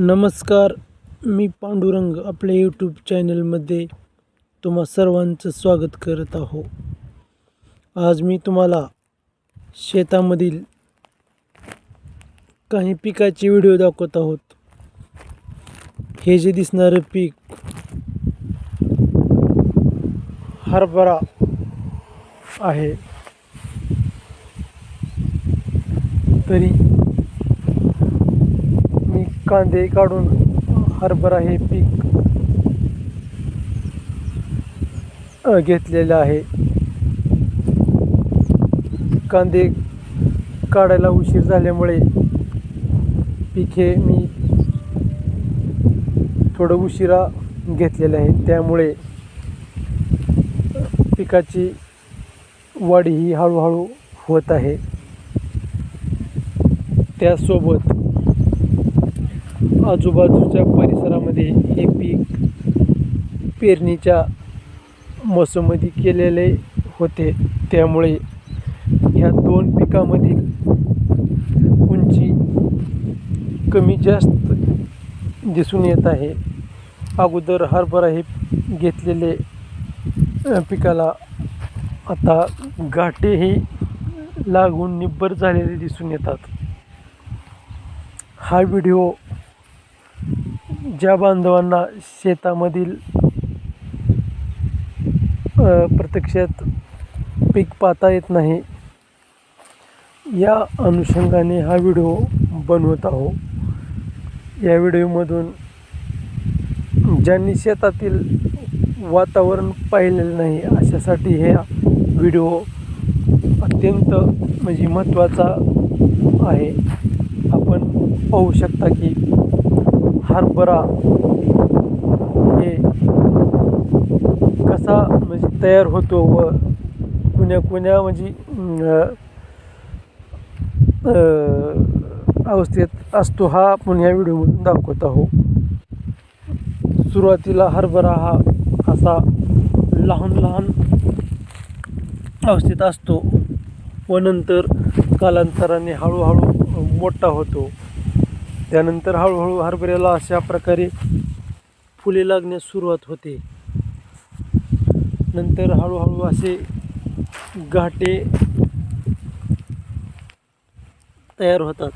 नमस्कार, मी पांडुरंग आपल्या यूट्यूब चॅनलमध्ये तुम्हा सर्वांचं स्वागत करत आहो. आज मी तुम्हाला शेतामधील काही पिकाचे व्हिडिओ दाखवत आहोत. हे जे दिसणारं पीक हरभरा आहे. तरी मी कांदे काढून हरभरा हे पीक घेतलेलं आहे. कांदे काढायला उशीर झाल्यामुळे पीक हे मी थोडं उशिरा घेतलेलं आहे. त्यामुळे पिकाची वाढ ही हळूहळू होत आहे. त्यासोबत आजूबाजूच्या परिसरामध्ये हे पीक पेरणीच्या मोसममध्ये केलेले होते. त्यामुळे ह्या दोन पिकामधील उंची कमी जास्त दिसून येत आहे. अगोदर हरभरा हे घेतलेले पिकाला आता गाठेही लागून निब्बर झालेले दिसून येतात. हा व्हिडिओ ज्या बांधवांना शेतामधील प्रत्यक्षात पीक पाहता येत नाही, या अनुषंगाने हा व्हिडिओ बनवत आहो. या व्हिडिओमधून ज्यांनी शेतातील वातावरण पाहिलेलं नाही अशासाठी हे व्हिडिओ अत्यंत महत्त्वाचा आहे. आपण पाहू शकता की हरभरा हे कसा तयार होतो व कोण्या अवस्थेत असतो हा आपण ह्या व्हिडिओमधून दाखवत आहोत. सुरुवातीला हरभरा हा असा लहान अवस्थेत असतो व नंतर कालांतराने हळूहळू मोठा होतो. त्यानंतर हळूहळू हरभऱ्याला अशा प्रकारे फुले लागण्यास सुरुवात होते. नंतर हळूहळू असे गाठे तयार होतात.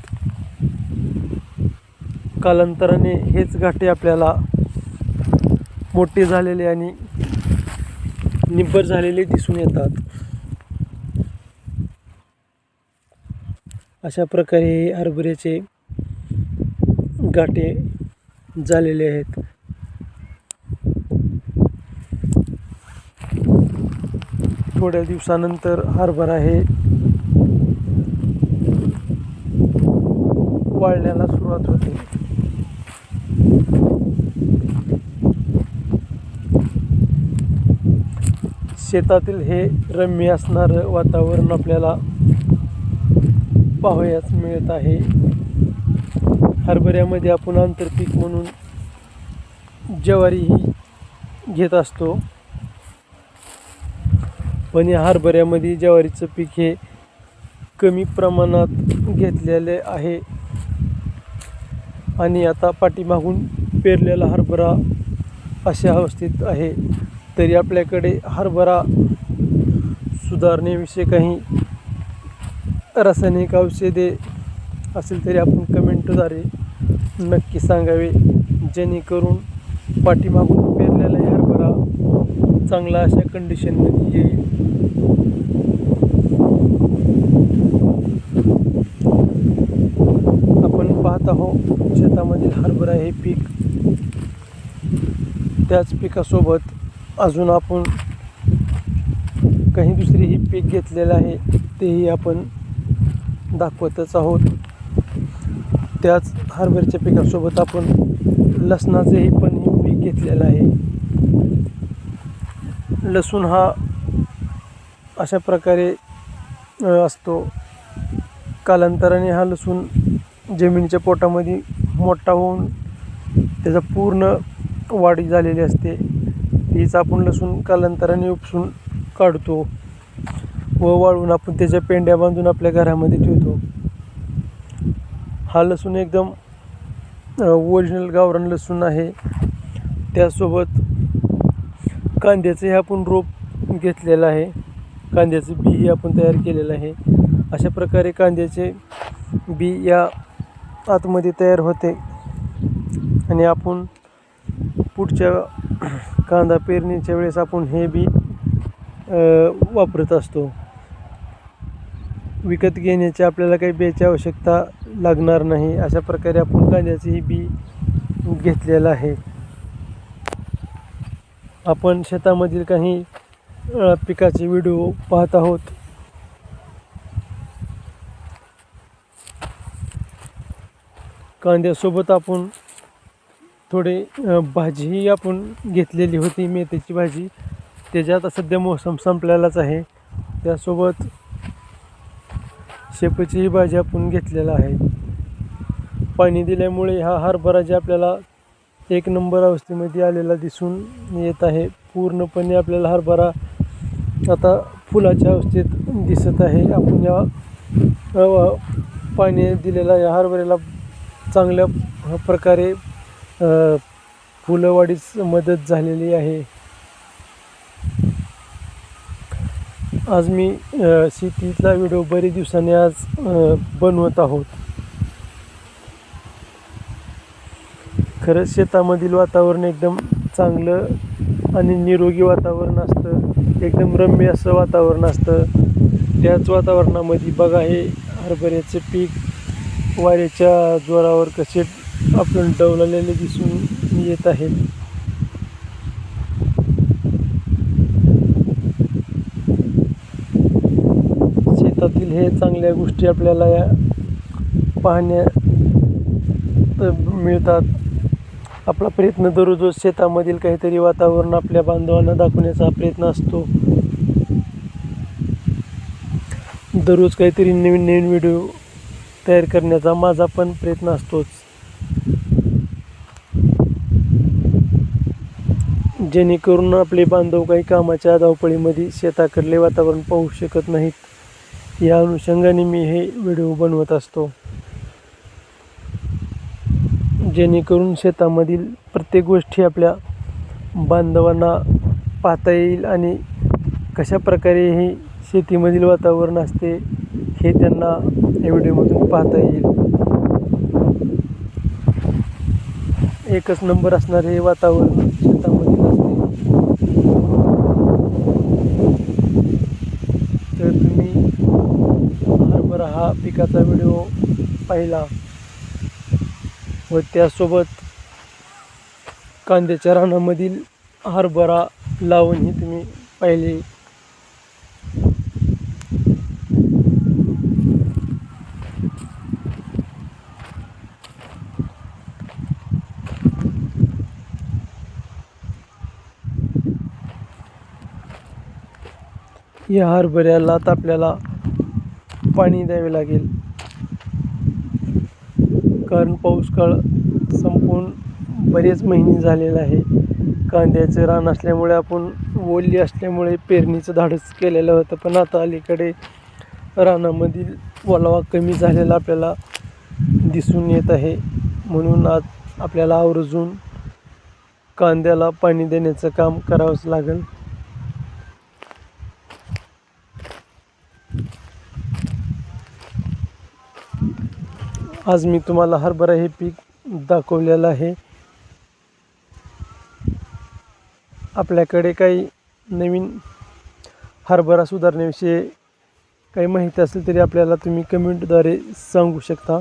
कालांतराने हेच गाठे आपल्याला मोठे झालेले आणि निब्बर झालेले दिसून येतात. अशा प्रकारे हरभऱ्याचे गाठे झालेले आहेत. थोड्या दिवसानंतर हरभरा हे वाळण्याला सुरुवात होते. शेतातील हे रम्य असणारं वातावरण आपल्याला पाहावयास मिळत आहे. हरभऱ्यामध्ये आपण आंतरपीक म्हणून ज्वारीही घेत असतो, पण या हरभऱ्यामध्ये ज्वारीचं पीक हे कमी प्रमाणात घेतलेले आहे. आणि आता पाठीमागून पेरलेला हरभरा अशा अवस्थेत आहे. तरी आपल्याकडे हरभरा सुधारण्याविषयी काही रासायनिक औषधे असेल तरी आपण कमेंटद्वारे नक्की सांगावे, जेणेकरून पाठीमागून पेरलेला हरभरा चांगला अशा कंडिशनमध्ये येईल. आपण पाहत आहोत शेतामधील हरभरा हे पीक. त्याच पिकासोबत अजून आपण काही दुसरीही पीक घेतलेलं आहे, तेही आपण दाखवतच आहोत. त्याच हरभऱ्याच्या पिकासोबत आपण लसणाचंही पण पीक घेतलेलं आहे. लसूण हा अशा प्रकारे असतो. कालांतराने हा लसूण जमिनीच्या पोटामध्ये मोठा होऊन त्याचा पूर्ण वाढ झालेली असते. तीच आपण लसूण कालांतराने उपसून काढतो व वाळवून आपण त्याच्या पेंड्या बांधून आपल्या घरामध्ये ठेवतो. हा लसूण एकदम ओरिजिनल गावरान लसूण आहे. त्यासोबत कांद्याचंही आपण रोप घेतलेलं आहे. कांद्याचं बीही आपण तयार केलेलं आहे. अशा प्रकारे कांद्याचे बी या आतमध्ये तयार होते आणि आपण पुढच्या कांदा पेरणीच्या वेळेस आपण हे बी वापरत असतो. विकत घेण्याची आपल्याला काही बियाची आवश्यकता लागणार नाही. अशा प्रकारे आपण कांद्याचेही बी घेतलेलं आहे. आपण शेतामधील काही पिकाचे व्हिडिओ पाहत आहोत. कांद्यासोबत आपण थोडे भाजीही आपण घेतलेली होती, मेथीची भाजी. त्याच्यात सध्या मोसम संपलेलाच आहे. त्यासोबत शेपूचीही भाजी आपण घेतलेला आहे. पाणी दिल्यामुळे हा हरभरा जे आपल्याला एक नंबर अवस्थेमध्ये आलेला दिसून येत आहे. पूर्णपणे आपल्याला हरभरा आता फुलाच्या अवस्थेत दिसत आहे. आपण या पाणी दिलेला या हरभऱ्याला चांगल्या प्रकारे फुलवाढीस मदत झालेली आहे. आज मी शेतीतला व्हिडिओ बरेच दिवसांनी आज बनवत आहोत. खरंच शेतामधील वातावरण एकदम चांगलं आणि निरोगी वातावरण असतं. एकदम रम्य असं वातावरण असतं. त्याच वातावरणामध्ये बघा हे हरभऱ्याचे पीक वाऱ्याच्या जोरावर कसे आपण डौललेले दिसून येत आहेत. शेतातील हे चांगल्या गोष्टी आपल्याला या पाहण्या मिळतात. आपला प्रयत्न दररोज शेतामधील काहीतरी वातावरण आपल्या बांधवांना दाखवण्याचा प्रयत्न असतो. दररोज काहीतरी नवीन नवीन व्हिडिओ तयार करण्याचा माझा पण प्रयत्न असतोच. जेणेकरून आपले बांधव काही कामाच्या धावपळीमध्ये शेताकडले वातावरण पाहू शकत नाहीत. या अनुषंगाने मी हे व्हिडिओ बनवत असतो. जेणेकरून शेतामधील प्रत्येक गोष्टी आपल्या बांधवांना पाहता येईल आणि कशा प्रकारे हे शेतीमधील वातावरण असते हे त्यांना या व्हिडिओमधून पाहता येईल. एकच नंबर असणारे हे वातावरण शेतामधील असते. तर तुम्ही हरभरा हा पिकाचा व्हिडिओ पाहिला व त्यासोबत कांद्याच्या रानामधील हरभरा लावून ही तुम्ही पाहिले. या हरभऱ्याला आता आपल्याला पाणी द्यावे लागेल, कारण पाऊस काळ संपून बरेच महिने झालेला आहे. कांद्याचं रान असल्यामुळे आपण ओली असल्यामुळे पेरणीचं धाडस केलेलं होतं, पण आता अलीकडे रानामधील ओलावा कमी झालेला आपल्याला दिसून येत आहे. म्हणून आज आपल्याला आवर्जून कांद्याला पाणी देण्याचं काम करावंच लागेल. आज मी तुम्हाला हरभरा हे पीक दाखवलेलं आहे. आपल्याकडे काही नवीन हरभरा सुधारण्याविषयी काही माहिती असेल तरी आपल्याला तुम्ही कमेंटद्वारे सांगू शकता.